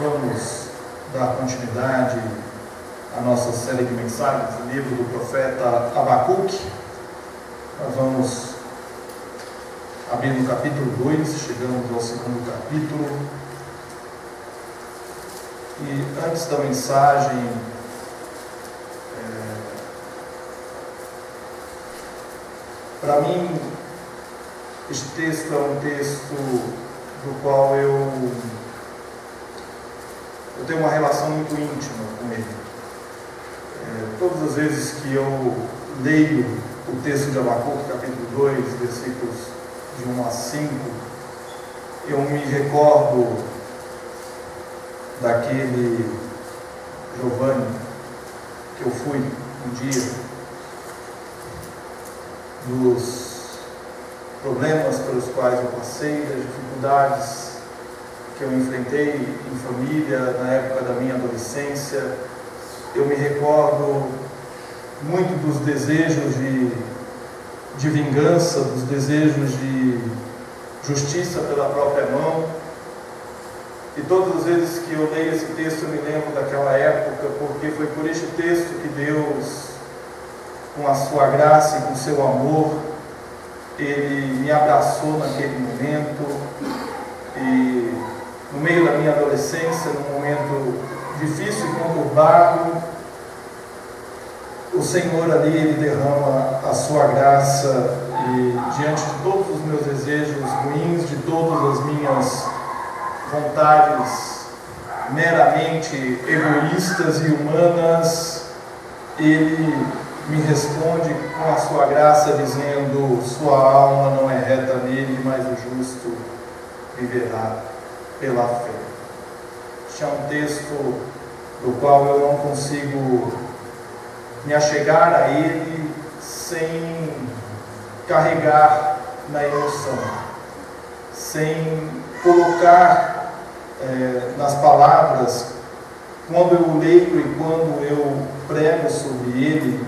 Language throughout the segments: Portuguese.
vamos dar continuidade à nossa série de mensagens do livro do profeta Abacuque. Nós vamos abrir no capítulo 2, chegamos ao segundo capítulo. E antes da mensagem, para mim, este texto é um texto do qual eu tenho uma relação muito íntima com ele. Todas as vezes que eu leio o texto de Abacuque, capítulo 2, versículos de 1 a 5, eu me recordo daquele Giovanni que eu fui um dia, dos problemas pelos quais eu passei, das dificuldades que eu enfrentei em família na época da minha adolescência. Eu me recordo muito dos desejos de vingança, dos desejos de justiça pela própria mão. E todas as vezes que eu leio esse texto, eu me lembro daquela época, porque foi por este texto que Deus, com a sua graça e com o seu amor, Ele me abraçou naquele momento. E no meio da minha adolescência, num momento difícil e conturbado, o Senhor ali, Ele derrama a sua graça, e diante de todos os meus desejos ruins, de todas as minhas vontades meramente egoístas e humanas, Ele me responde com a sua graça, dizendo: sua alma não é reta nele, mas o justo viverá pela fé. Este é um texto do qual eu não consigo me achegar a ele sem carregar na emoção, sem colocar nas palavras, quando eu leio e quando eu prego sobre ele,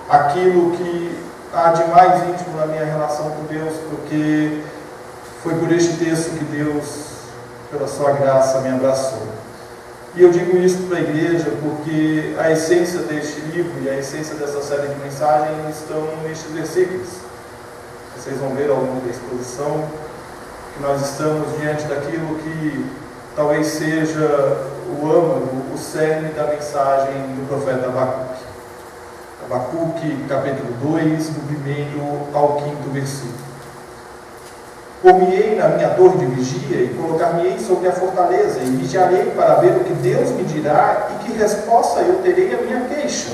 aquilo que há de mais íntimo na minha relação com Deus, porque foi por este texto que Deus, pela sua graça, me abraçou. E eu digo isso para a igreja porque a essência deste livro e a essência dessa série de mensagens estão nestes versículos. Vocês vão ver ao longo da exposição que nós estamos diante daquilo que talvez seja o âmago, o cerne da mensagem do profeta Abacuque. Abacuque, capítulo 2, do 1º ao 5º versículo. Por-me-ei na minha torre de vigia e colocar-me-ei sobre a fortaleza e vigiarei para ver o que Deus me dirá e que resposta eu terei à minha queixa.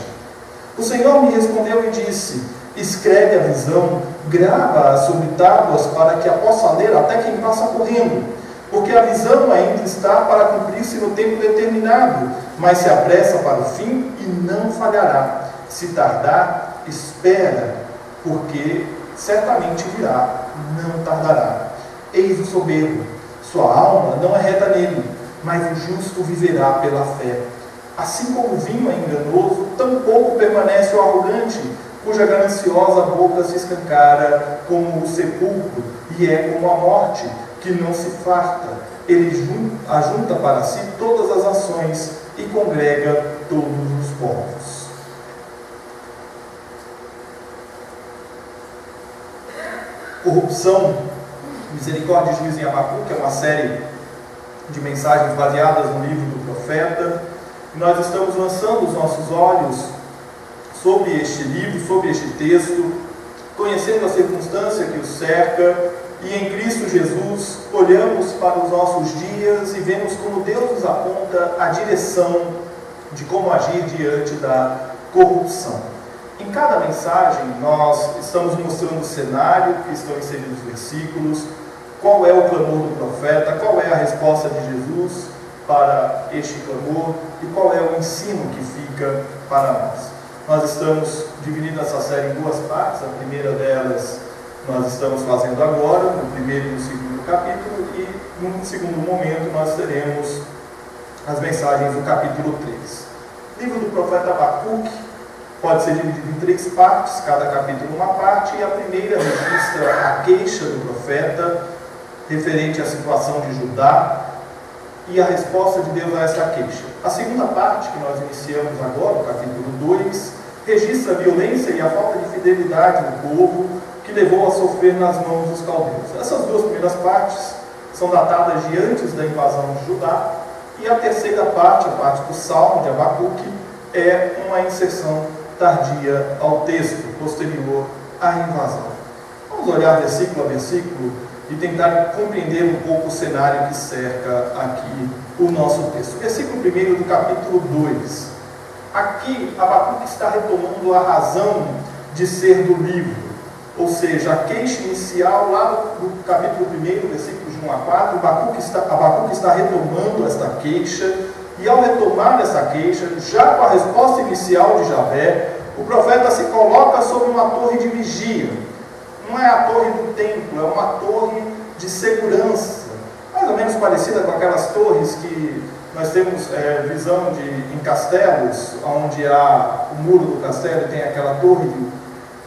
O Senhor me respondeu e disse: escreve a visão, grava-a sobre tábuas para que a possa ler até quem passa correndo, porque a visão ainda está para cumprir-se no tempo determinado, mas se apressa para o fim e não falhará. Se tardar, espera, porque certamente virá, não tardará. Eis o soberbo, sua alma não é reta nele, mas o justo viverá pela fé. Assim como o vinho é enganoso, tampouco permanece o arrogante, cuja gananciosa boca se escancara como o sepulcro, e é como a morte, que não se farta. Ele ajunta para si todas as ações e congrega todos os povos. Corrupção, misericórdia e juízo em Abacuque é uma série de mensagens baseadas no livro do profeta. Nós estamos lançando os nossos olhos sobre este livro, sobre este texto, conhecendo a circunstância que o cerca, e em Cristo Jesus olhamos para os nossos dias e vemos como Deus nos aponta a direção de como agir diante da corrupção. Em cada mensagem nós estamos mostrando o cenário que estão inseridos os versículos, qual é o clamor do profeta, qual é a resposta de Jesus para este clamor e qual é o ensino que fica para nós. Nós estamos dividindo essa série em duas partes. A primeira delas nós estamos fazendo agora, no primeiro e no segundo capítulo, e no segundo momento nós teremos as mensagens do capítulo 3. O livro do profeta Abacuque pode ser dividido em 3 partes, cada capítulo uma parte, e a primeira registra a queixa do profeta referente à situação de Judá, e a resposta de Deus a essa queixa. A segunda parte, que nós iniciamos agora, o capítulo 2, registra a violência e a falta de fidelidade do povo que levou a sofrer nas mãos dos caldeus. Essas duas primeiras partes são datadas de antes da invasão de Judá, e a terceira parte, a parte do Salmo de Abacuque, é uma inserção tardia ao texto, posterior à invasão. Vamos olhar versículo a versículo e tentar compreender um pouco o cenário que cerca aqui o nosso texto. Versículo 1 do capítulo 2. Aqui, Abacuque está retomando a razão de ser do livro, ou seja, a queixa inicial lá no capítulo 1, versículos de 1 a 4, Abacuque está retomando esta queixa, e ao retomar essa queixa, já com a resposta inicial de Javé, o profeta se coloca sobre uma torre de vigia. Não é a torre do templo, é uma torre de segurança, mais ou menos parecida com aquelas torres que nós temos visão em castelos, onde há o muro do castelo e tem aquela torre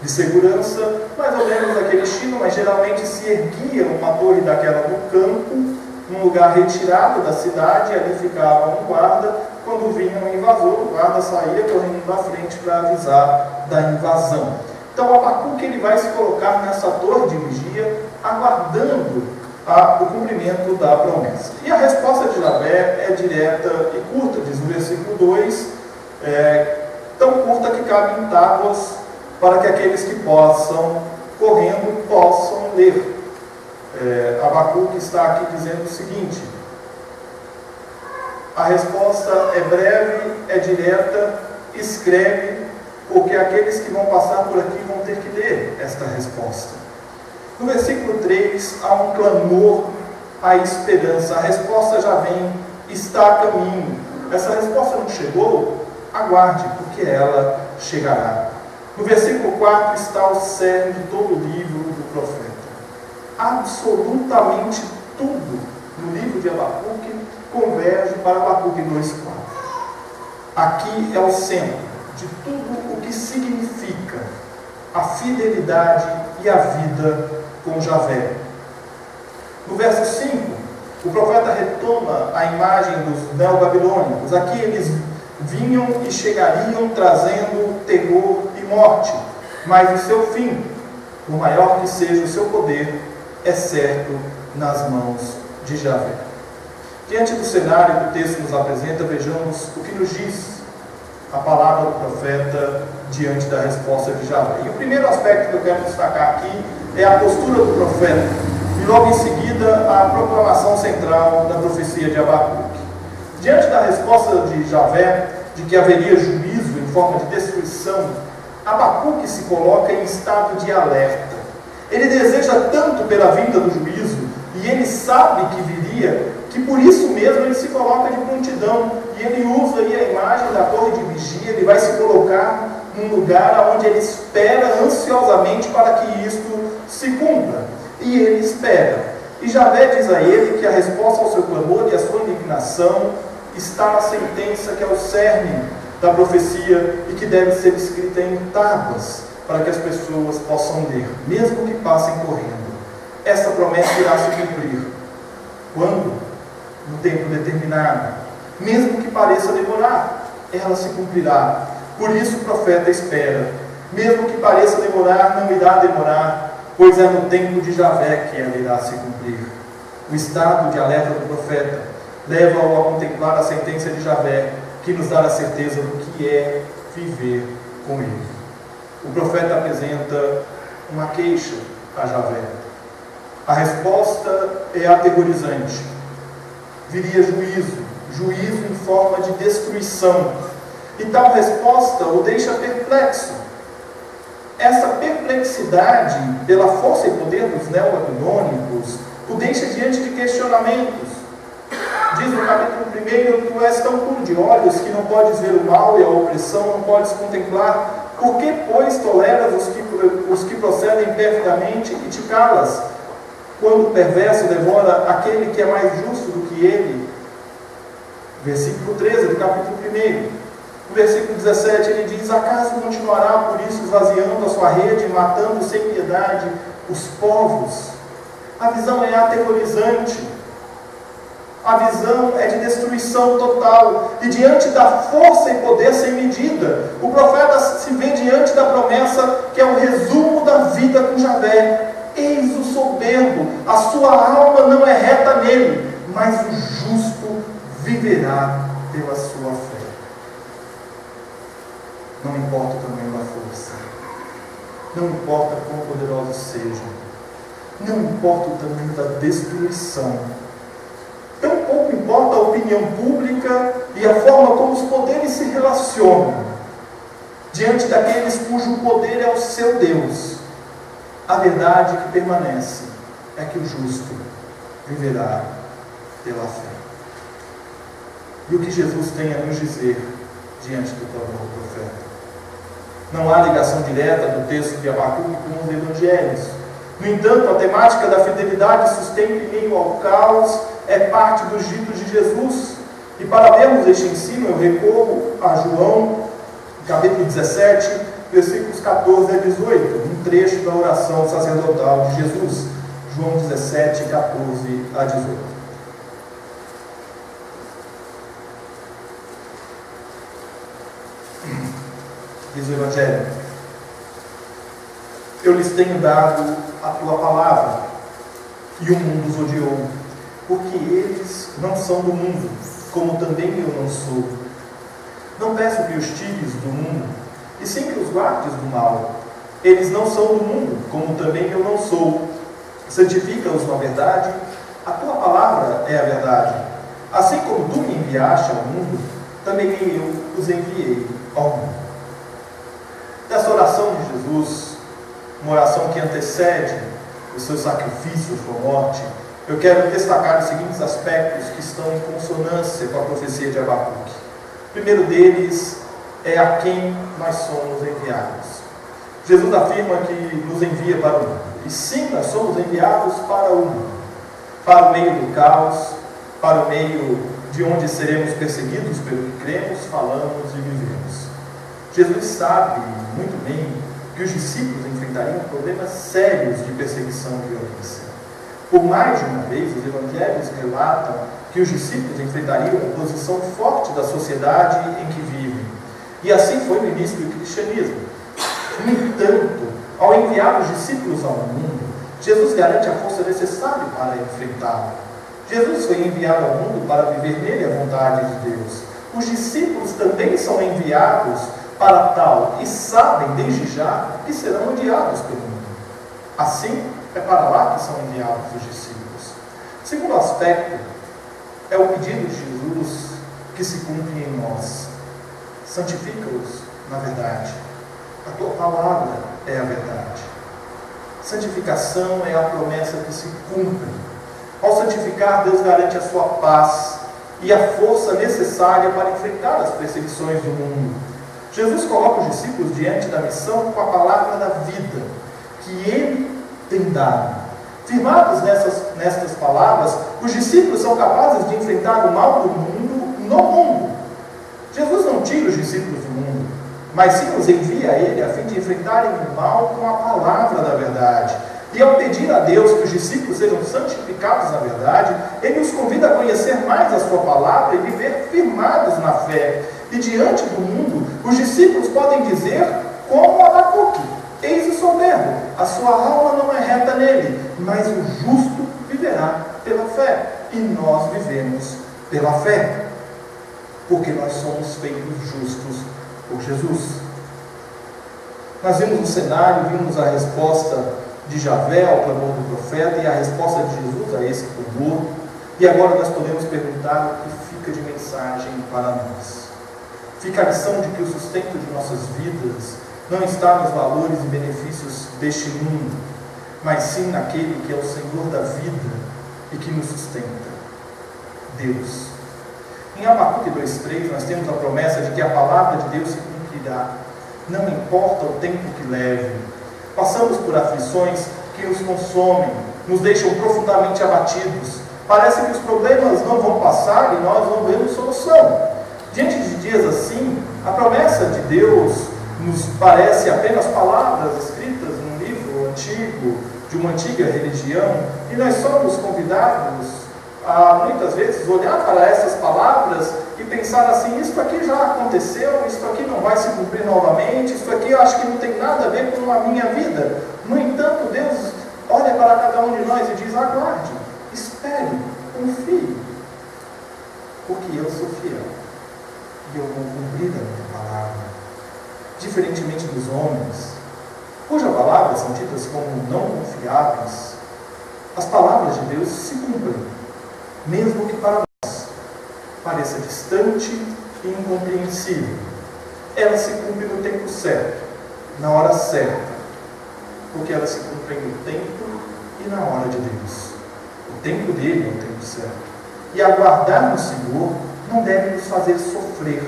de segurança, mais ou menos daquele estilo, mas geralmente se erguia uma torre daquela no campo, num lugar retirado da cidade, e ali ficava um guarda. Quando vinha um invasor, o guarda saía correndo na frente para avisar da invasão. Então Abacuque ele vai se colocar nessa torre de vigia, aguardando o cumprimento da promessa. E a resposta de Javé é direta e curta, diz no versículo 2, tão curta que cabe em tábuas, para que aqueles que possam, correndo, possam ler. Abacuque está aqui dizendo o seguinte: a resposta é breve, é direta, escreve, porque aqueles que vão passar por aqui vão ter que ler esta resposta. No versículo 3, há um clamor à esperança. A resposta já vem, está a caminho. Essa resposta não chegou? Aguarde, porque ela chegará. No versículo 4 está o cerne de todo o livro do profeta. Absolutamente tudo no livro de Abacuque converge para Abacuque 2,4. Aqui é o centro de tudo o que significa a fidelidade e a vida com Javé. No verso 5, o profeta retoma a imagem dos neobabilônicos. Aqui eles vinham e chegariam trazendo terror e morte, mas o seu fim, por maior que seja o seu poder, é certo nas mãos de Javé. Diante do cenário que o texto nos apresenta, vejamos o que nos diz a palavra do profeta diante da resposta de Javé. E o primeiro aspecto que eu quero destacar aqui é a postura do profeta, e logo em seguida a proclamação central da profecia de Abacuque. Diante da resposta de Javé, de que haveria juízo em forma de destruição, Abacuque se coloca em estado de alerta. Ele deseja tanto pela vinda do juízo, e ele sabe que viria, que por isso mesmo ele se coloca de prontidão, e ele usa aí a imagem da torre de vigia. Ele vai se colocar num lugar onde ele espera ansiosamente para que isto se cumpra, e ele espera. E Javé diz a ele que a resposta ao seu clamor e à sua indignação está na sentença que é o cerne da profecia e que deve ser escrita em tábuas, para que as pessoas possam ler, mesmo que passem correndo. Essa promessa irá se cumprir. Quando? No tempo determinado. Mesmo que pareça demorar, ela se cumprirá. Por isso o profeta espera. Mesmo que pareça demorar, não irá demorar, pois é no tempo de Javé que ela irá se cumprir. O estado de alerta do profeta leva-o a contemplar a sentença de Javé, que nos dá a certeza do que é viver com ele. O profeta apresenta uma queixa a Javé. A resposta é aterrorizante. Viria juízo em forma de destruição. E tal resposta o deixa perplexo. Essa perplexidade pela força e poder dos neobabilônicos o deixa diante de questionamentos. Diz no capítulo 1: tu és tão puro de olhos que não podes ver o mal e a opressão, não podes contemplar. Por que, pois, toleras os que procedem perfidamente e te calas, quando o perverso devora aquele que é mais justo do que ele? Versículo 13 do capítulo 1. No versículo 17 ele diz: acaso continuará por isso esvaziando a sua rede, matando sem piedade os povos? A visão é aterrorizante. A visão é de destruição total. E diante da força e poder sem medida, o profeta se vê diante da promessa que é o resumo da vida com Javé. Eis o soberbo, a sua alma não é reta nele, mas o justo viverá pela sua fé. Não importa o tamanho da força, não importa quão poderosos sejam, não importa o tamanho da destruição, tão pouco importa a opinião pública e a forma como os poderes se relacionam diante daqueles cujo poder é o seu Deus. A verdade que permanece é que o justo viverá pela fé. E o que Jesus tem a nos dizer diante do profeta? Não há ligação direta do texto de Abacuque com os evangelhos. No entanto, a temática da fidelidade e sustento em meio ao caos é parte dos ditos de Jesus. E para vermos este ensino, eu recorro a João, capítulo 17, versículos 14 a 18, um trecho da oração sacerdotal de Jesus. João 17, 14 a 18. Diz o Evangelho: eu lhes tenho dado a tua palavra, e o mundo os odiou, porque eles não são do mundo, como também eu não sou. Não peço que os tires do mundo, e sim que os guardes do mal. Eles não são do mundo, como também eu não sou. Santifica-os na verdade, a tua palavra é a verdade. Assim como tu me enviaste ao mundo, também eu os enviei ao mundo. Dessa oração de Jesus, uma oração que antecede o seu sacrifício, sua morte, eu quero destacar os seguintes aspectos que estão em consonância com a profecia de Abacuque. O primeiro deles é a quem nós somos enviados. Jesus afirma que nos envia para o mundo. E sim, nós somos enviados para o mundo, para o meio do caos, para o meio de onde seremos perseguidos pelo que cremos, falamos e vivemos. Jesus sabe muito bem que os discípulos enfrentariam problemas sérios de perseguição e violência. Por mais de uma vez, os evangelhos relatam que os discípulos enfrentariam a oposição forte da sociedade em que vivem. E assim foi no início do cristianismo. No entanto, ao enviar os discípulos ao mundo, Jesus garante a força necessária para enfrentá-lo. Jesus foi enviado ao mundo para viver nele a vontade de Deus. Os discípulos também são enviados para tal e sabem desde já que serão odiados pelo mundo. Assim, é para lá que são enviados os discípulos. O segundo aspecto é o pedido de Jesus que se cumpre em nós. Santifica-os na verdade. A tua palavra é a verdade. Santificação é a promessa que se cumpre. Ao santificar, Deus garante a sua paz e a força necessária para enfrentar as perseguições do mundo. Jesus coloca os discípulos diante da missão com a palavra da vida que Ele tem dado. Firmados nestas palavras, os discípulos são capazes de enfrentar o mal do mundo no mundo. Jesus não tira os discípulos do mundo, mas sim os envia a Ele a fim de enfrentarem o mal com a palavra da verdade. E ao pedir a Deus que os discípulos sejam santificados na verdade, Ele os convida a conhecer mais a sua palavra e viver firmados na fé. E diante do mundo, os discípulos podem dizer, como Abacuque: eis o soberbo, a sua alma não é reta nele, mas o justo viverá pela fé. E nós vivemos pela fé, porque nós somos feitos justos por Jesus. Nós vimos o cenário, vimos a resposta de Javé ao clamor do profeta e a resposta de Jesus a esse clamor. E agora nós podemos perguntar o que fica de mensagem para nós. Fica a lição de que o sustento de nossas vidas não está nos valores e benefícios deste mundo, mas sim naquele que é o Senhor da vida e que nos sustenta, Deus. Em Abacuque 2,3 nós temos a promessa de que a palavra de Deus se cumprirá, não importa o tempo que leve. Passamos por aflições que nos consomem, nos deixam profundamente abatidos. Parece que os problemas não vão passar e nós não vemos solução. Diante de dias assim, a promessa de Deus nos parece apenas palavras escritas num livro antigo, de uma antiga religião, e nós somos convidados muitas vezes, olhar para essas palavras e pensar assim: isso aqui já aconteceu, isso aqui não vai se cumprir novamente, isso aqui eu acho que não tem nada a ver com a minha vida. No entanto, Deus olha para cada um de nós e diz: aguarde, espere, confie, porque eu sou fiel e eu vou cumprir a minha palavra. Diferentemente dos homens, cujas palavras são tidas como não confiáveis, as palavras de Deus se cumprem, mesmo que para nós pareça distante e incompreensível. Ela se cumpre no tempo certo, na hora certa, porque ela se cumpre no tempo e na hora de Deus. O tempo dele é o tempo certo. E aguardar no Senhor não deve nos fazer sofrer.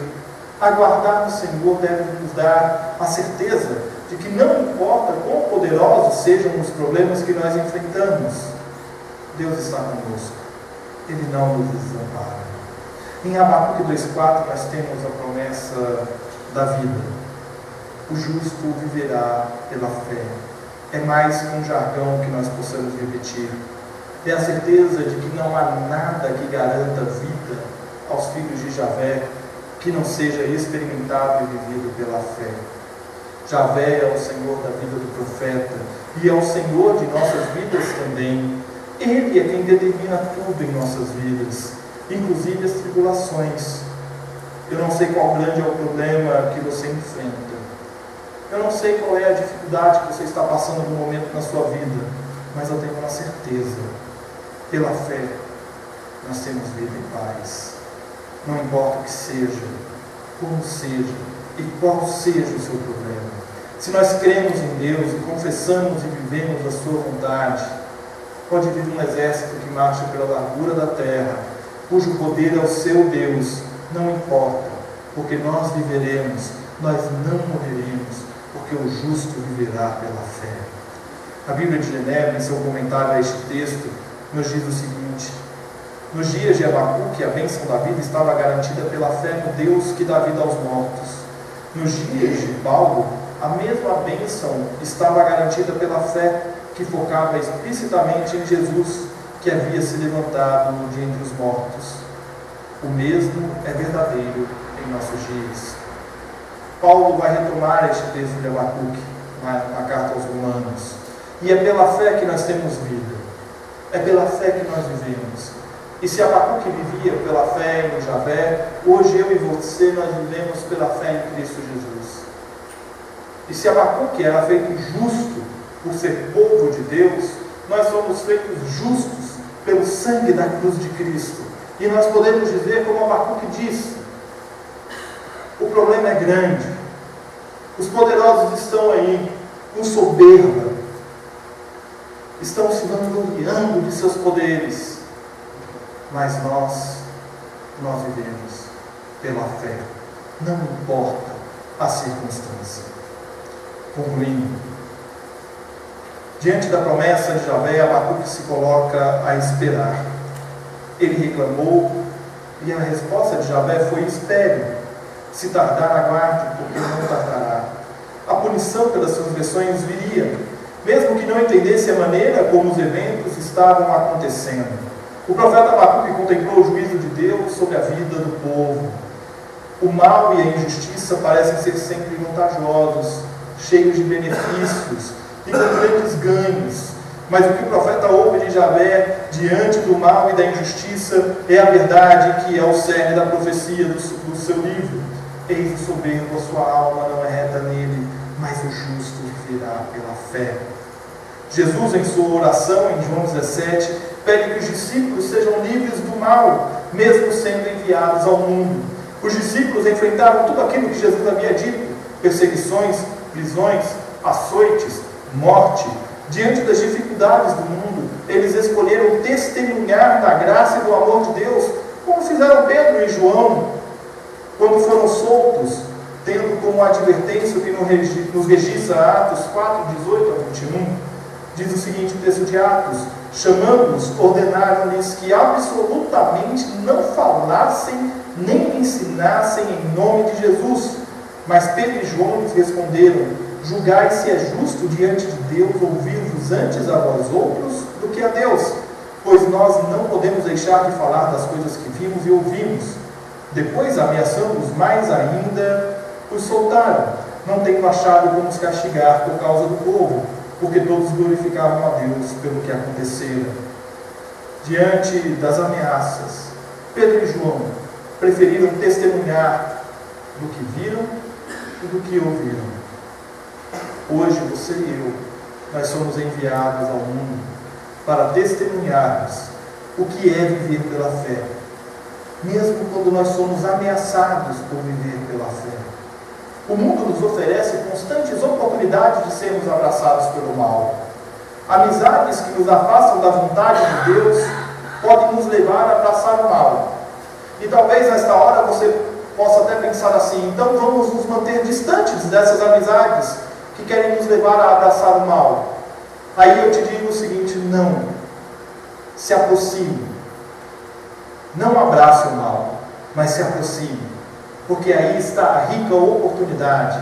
Aguardar no Senhor deve nos dar a certeza de que não importa quão poderosos sejam os problemas que nós enfrentamos, Deus está conosco. Ele não nos desampara. Em Abacuque 2,4 nós temos a promessa da vida. O justo viverá pela fé. É mais que um jargão que nós possamos repetir. É a certeza de que não há nada que garanta vida aos filhos de Javé que não seja experimentado e vivido pela fé. Javé é o Senhor da vida do profeta e é o Senhor de nossas vidas também. Ele é quem determina tudo em nossas vidas, inclusive as tribulações. Eu não sei qual grande é o problema que você enfrenta. Eu não sei qual é a dificuldade que você está passando no momento na sua vida, mas eu tenho uma certeza: pela fé nós temos vida e paz. Não importa o que seja, como seja e qual seja o seu problema. Se nós cremos em Deus e confessamos e vivemos a sua vontade, pode vir um exército que marcha pela largura da terra, cujo poder é o seu Deus, não importa, porque nós viveremos, nós não morreremos, porque o justo viverá pela fé. A Bíblia de Genebra, em seu comentário a este texto, nos diz o seguinte: nos dias de Abacuque, a bênção da vida estava garantida pela fé no Deus que dá vida aos mortos. Nos dias de Paulo, a mesma bênção estava garantida pela fé que focava explicitamente em Jesus, que havia se levantado de entre os mortos. O mesmo é verdadeiro em nossos dias. Paulo vai retomar este texto de Abacuque na carta aos Romanos. E é pela fé que nós temos vida. É pela fé que nós vivemos. E se Abacuque vivia pela fé em Javé, hoje eu e você nós vivemos pela fé em Cristo Jesus. E se Abacuque era feito justo por ser povo de Deus, nós somos feitos justos pelo sangue da cruz de Cristo. E nós podemos dizer, como Abacuque disse: o problema é grande, os poderosos estão aí com soberba, estão se vangloriando de seus poderes, mas nós vivemos pela fé, não importa a circunstância. Concluindo, diante da promessa de Javé, Abacuque se coloca a esperar. Ele reclamou e a resposta de Javé foi: espere, se tardar, aguarde, porque não tardará. A punição pelas transgressões viria, mesmo que não entendesse a maneira como os eventos estavam acontecendo. O profeta Abacuque contemplou o juízo de Deus sobre a vida do povo. O mal e a injustiça parecem ser sempre vantajosos, cheios de benefícios e com grandes ganhos. Mas o que o profeta ouve de Javé diante do mal e da injustiça é a verdade, que é o cerne da profecia do seu livro. Eis o soberbo, a sua alma não é reta nele, mas o justo viverá pela fé. Jesus, em sua oração em João 17, pede que os discípulos sejam livres do mal, mesmo sendo enviados ao mundo. Os discípulos enfrentaram tudo aquilo que Jesus havia dito: perseguições, prisões, açoites, morte. Diante das dificuldades do mundo, eles escolheram testemunhar da graça e do amor de Deus, como fizeram Pedro e João, quando foram soltos, tendo como advertência o que nos registra Atos 4, 18 a 21. Diz o seguinte, o texto de Atos: chamando-os, ordenaram-lhes que absolutamente não falassem nem ensinassem em nome de Jesus. Mas Pedro e João lhes responderam: julgai se é justo diante de Deus ouvir-vos antes a vós outros do que a Deus. Pois pois nós não podemos deixar de falar das coisas que vimos e ouvimos. Depois, ameaçando-os mais ainda, os soltaram. Não tenho achado como os castigar por causa do povo, porque todos glorificavam a Deus pelo que acontecera. Diante das ameaças, Pedro e João preferiram testemunhar do que viram e do que ouviram. Hoje, você e eu, nós somos enviados ao mundo para testemunharmos o que é viver pela fé, mesmo quando nós somos ameaçados por viver pela fé. O mundo nos oferece constantes oportunidades de sermos abraçados pelo mal. Amizades que nos afastam da vontade de Deus podem nos levar a abraçar o mal. E talvez nesta hora você possa até pensar assim: então vamos nos manter distantes dessas amizades que querem nos levar a abraçar o mal. Aí eu te digo o seguinte: não. Se aproxime. Não abrace o mal, mas se aproxime. Porque aí está a rica oportunidade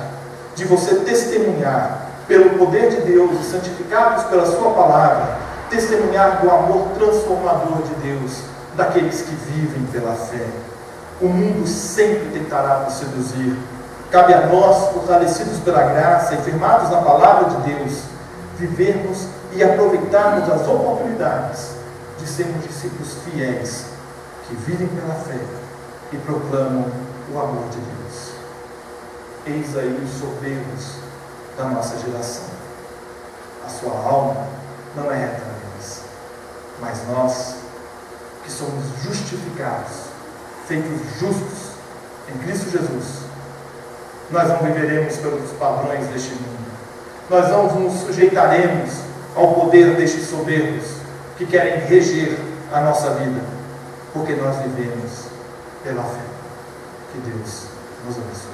de você testemunhar pelo poder de Deus e santificados pela sua palavra, testemunhar do amor transformador de Deus, daqueles que vivem pela fé. O mundo sempre tentará nos seduzir. Cabe a nós, fortalecidos pela graça e firmados na palavra de Deus, vivermos e aproveitarmos as oportunidades de sermos discípulos fiéis, que vivem pela fé e proclamam o amor de Deus. Eis aí os soberbos da nossa geração. A sua alma não é reta neles, mas nós, que somos justificados, feitos justos em Cristo Jesus, nós não viveremos pelos padrões deste mundo. Nós não nos sujeitaremos ao poder destes soberbos que querem reger a nossa vida, porque nós vivemos pela fé. Que Deus nos abençoe.